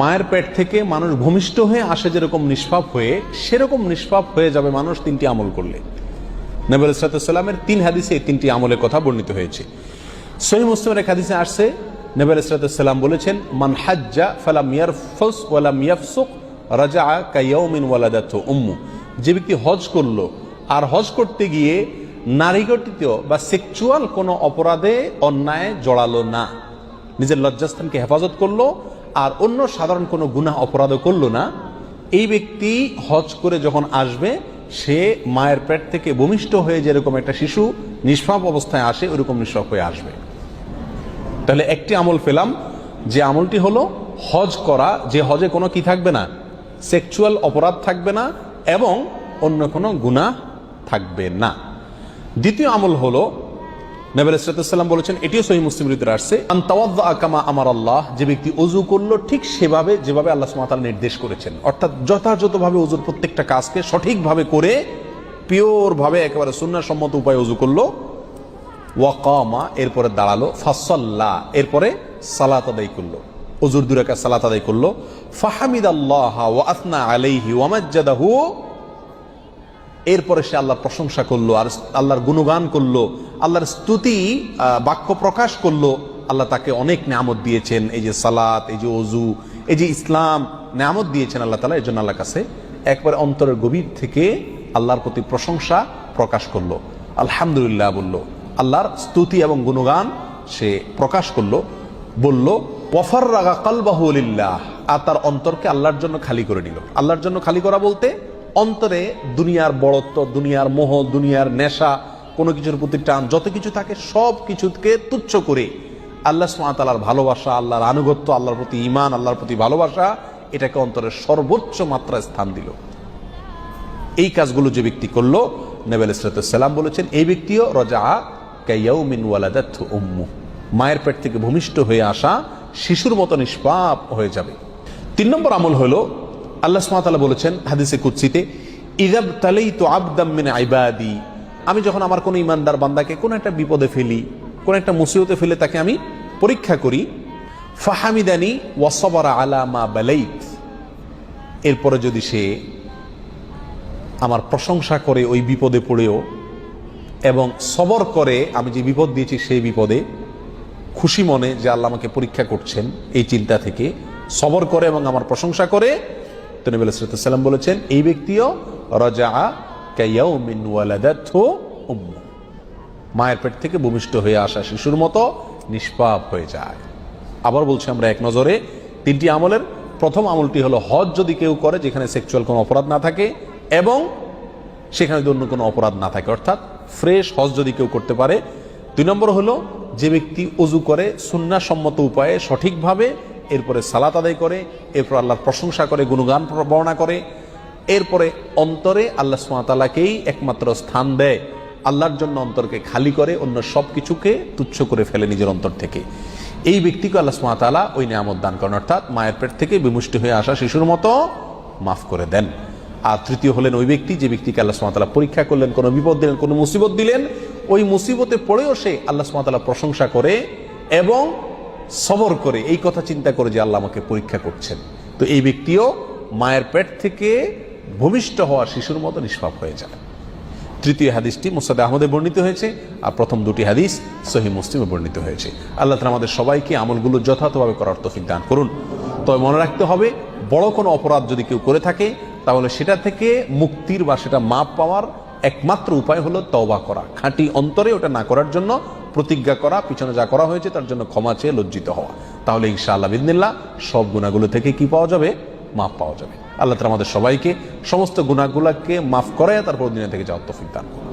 মায়ের পেট থেকে মানুষ ভূমিষ্ঠ হয়ে আসে যেরকম নিষ্পাপ হয়ে, সেরকম নিষ্পাপ হয়ে যাবে মানুষ তিনটি আমল করলে। নবী আলাইহিস সালামের 3 হাদিসে এই 3টি আমলের কথা বর্ণিত হয়েছে। সহিহ মুসলিমের এক হাদিসে আসছে, নবী আলাইহিস সালাম বলেছেন, মান হাজ্জা ফালাম ইয়ারফুস ওয়ালাম ইয়াফসুক রাজাআ কায়াউমিন ওয়ালাদাতহু উম্মু। যে ব্যক্তি হজ করলো আর হজ করতে গিয়ে নারীঘটিত বা সেক্সুয়াল কোনো অপরাধে অন্যায় জড়ালো না, নিজের লজ্জাস্থানকে হেফাজত করলো আর অন্য সাধারণ কোনো গুনাহ অপরাধও করলো না, এই ব্যক্তি হজ করে যখন আসবে সে মায়ের পেট থেকে ভূমিষ্ঠ হয়ে যেরকম একটা শিশু নিষ্পাপ অবস্থায় আসে ওইরকম নিষ্পাপ হয়ে আসবে। তাহলে একটি আমল পেলাম, যে আমলটি হলো হজ করা, যে হজে কোনো কি থাকবে না, সেক্সুয়াল অপরাধ থাকবে না এবং অন্য কোনো গুনাহ থাকবে না। দ্বিতীয় আমল হলো, নবী আলাইহিস সালাম বলেছেন, এটিও সহিহ মুসলিমের ভিতরে আসছে, আন তাওয়াদ্দা কামা আমার আল্লাহ, যে ব্যক্তি ওযু করলো ঠিক সেভাবে যেভাবে আল্লাহ সুবহানাহু ওয়া তাআলা নির্দেশ করেছেন, অর্থাৎ যথাযথভাবে ওযুর প্রত্যেকটা কাজকে সঠিকভাবে করে পিওর ভাবে একেবারে সুন্নাহ সম্মত উপায়ে ওযু করলো, ওয়া কামা এরপরে দাঁড়ালো, ফাসাল্লা এরপরে সালাত আদায় করলো, ওযুর 2 রাকাত সালাত আদায় করলো, ফাহামিদাল্লাহ ওয়া আথনা আলাইহি ওয়া মাজ্জাদাহু, এরপরে সে আল্লাহর প্রশংসা করলো আর আল্লাহর গুণগান করলো, আল্লাহর স্তুতি বাক্য প্রকাশ করলো। আল্লাহ তাকে অনেক নিয়ামত দিয়েছেন, এই যে সালাত, এই যে ওযু, এই যে ইসলাম নিয়ামত দিয়েছেন আল্লাহ তাআলা। এর জন্য আল্লাহর কাছে একবার অন্তরের গভীর থেকে আল্লাহর প্রতি প্রশংসা প্রকাশ করলো, আলহামদুলিল্লাহ বলল, আল্লাহর স্তুতি এবং গুণগান সে প্রকাশ করলো, বলল ওয়াফাররাগা কলবাহু লিল্লাহ, আর তার অন্তরকে আল্লাহর জন্য খালি করে নিল। আল্লাহর জন্য খালি করা বলতে অন্তরে দুনিয়ার বড়ত্ব, দুনিয়ার মোহ, দুনিয়ার নেশা, কোনো কিছুর প্রতি টান, যত কিছু থাকে সব কিছুকে তুচ্ছ করে আল্লাহ সুবহানাহু ওয়া তাআলার ভালোবাসা, আল্লাহর আনুগত্য, আল্লাহর প্রতি ঈমান, আল্লাহর প্রতি ভালোবাসা, এটাকে অন্তরের সর্বোচ্চ মাত্রায় স্থান দিল। এই কাজগুলো যে ব্যক্তি করলো, নবী আলাইহিস সালাম বলেছেন, এই ব্যক্তিও রাজাআ কায়াউমিন ওয়ালাদাতহু উম্মু, মায়ের পেট থেকে ভূমিষ্ঠ হয়ে আসা শিশুর মতো নিষ্পাপ হয়ে যাবে। 3 নম্বর আমল হলো, আল্লাহ সুবহানাহু ওয়া তাআলা বলেছেন হাদিসে কুদসিতে, ইযাবতালাইতু আবদাম মিন ইবাদি, আমি যখন আমার কোনো ইমানদার বান্দাকে কোনো একটা বিপদে ফেলি, কোনো একটা মুসিবতে ফেলে তাকে আমি পরীক্ষা করি, ফাহামিদানি ওয়া সাবারা আলা মা বালাইত, এরপরে যদি সে আমার প্রশংসা করে ওই বিপদে পড়েও এবং সবর করে, আমি যে বিপদ দিয়েছি সেই বিপদে খুশি মনে যে আল্লাহ আমাকে পরীক্ষা করছেন, এই চিন্তা থেকে সবর করে এবং আমার প্রশংসা করে, তো নবী আলাইহিস সালাম বলেছেন, এই ব্যক্তিও রাজাআ কায়াউমিন ওয়ালাদাতহু উম্মু, মায়ের পেট থেকে ভূমিষ্ঠ হয়ে আসা শিশুর মতো নিষ্পাপ হয়ে যায়। আবার বলছি আমরা এক নজরে 3টি আমলের প্রথম আমলটি হলো হজ যদি কেউ করে যেখানে সেক্সুয়াল কোনো অপরাধ না থাকে এবং সেখানে যদি অন্য কোনো অপরাধ না থাকে, অর্থাৎ ফ্রেশ হজ যদি কেউ করতে পারে। 2 নম্বর হলো যে ব্যক্তি ওযু করে সুন্নাহ সম্মত উপায়ে সঠিকভাবে, এরপরে সালাত আদায় করে, এরপর আল্লাহর প্রশংসা করে, গুণগান বর্ণনা করে, এরপরে অন্তরে আল্লাহ সুবহানাহু ওয়া তাআলাকেই একমাত্র স্থান দেয়, আল্লাহর জন্য অন্তরকে খালি করে, অন্য সব কিছুকে তুচ্ছ করে ফেলে নিজের অন্তর থেকে, এই ব্যক্তিকে আল্লাহ সুবহানাহু ওয়া তাআলা ওই নিয়ামত দান করেন, অর্থাৎ মায়ের পেট থেকে বিমুষ্টি হয়ে আসা শিশুর মতো মাফ করে দেন। আর 3য় হলেন ওই ব্যক্তি যে ব্যক্তিকে আল্লাহ সুবহানাহু ওয়া তাআলা পরীক্ষা করলেন, কোনো বিপদ দিলেন, কোনো মুসিবত দিলেন, ওই মুসিবতে পড়েও সে আল্লাহ সুবহানাহু ওয়া তাআলা প্রশংসা করে এবং সবর করে, এই কথা চিন্তা করে যে আল্লাহ আমাকে পরীক্ষা করছেন, তো এই ব্যক্তিও মায়ের পেট থেকে ভূমিষ্ঠ হওয়া শিশুর মতো নিষ্পাপ হয়ে যায়। 3য় হাদিসটি মুসনাদ আহমদে বর্ণিত হয়েছে আর প্রথম 2টি হাদিস সহিহ মুসলিমে বর্ণিত হয়েছে। আল্লাহ তাআলা আমাদের সবাইকে আমলগুলো যথাযথভাবে করার তৌফিক দান করুন। তবে মনে রাখতে হবে, বড় কোনো অপরাধ যদি কেউ করে থাকে তাহলে সেটা থেকে মুক্তির বা সেটা মাপ পাওয়ার একমাত্র উপায় হলো তওবা করা, খাঁটি অন্তরে ওটা না করার জন্য প্রতিজ্ঞা করা, পিছনে যা করা হয়েছে তার জন্য ক্ষমা চেয়ে লজ্জিত হওয়া, তাহলে ইনশাআল্লাহ বিইذনিল্লাহ সব গুনাহগুলো থেকে কি পাওয়া যাবে, মাফ পাওয়া যাবে। আল্লাহ তাআলা আমাদের সবাইকে সমস্ত গুনাহগুলোকে মাফ করে তারপর দুনিয়া থেকে যাওয়ার তৌফিক দান করুন।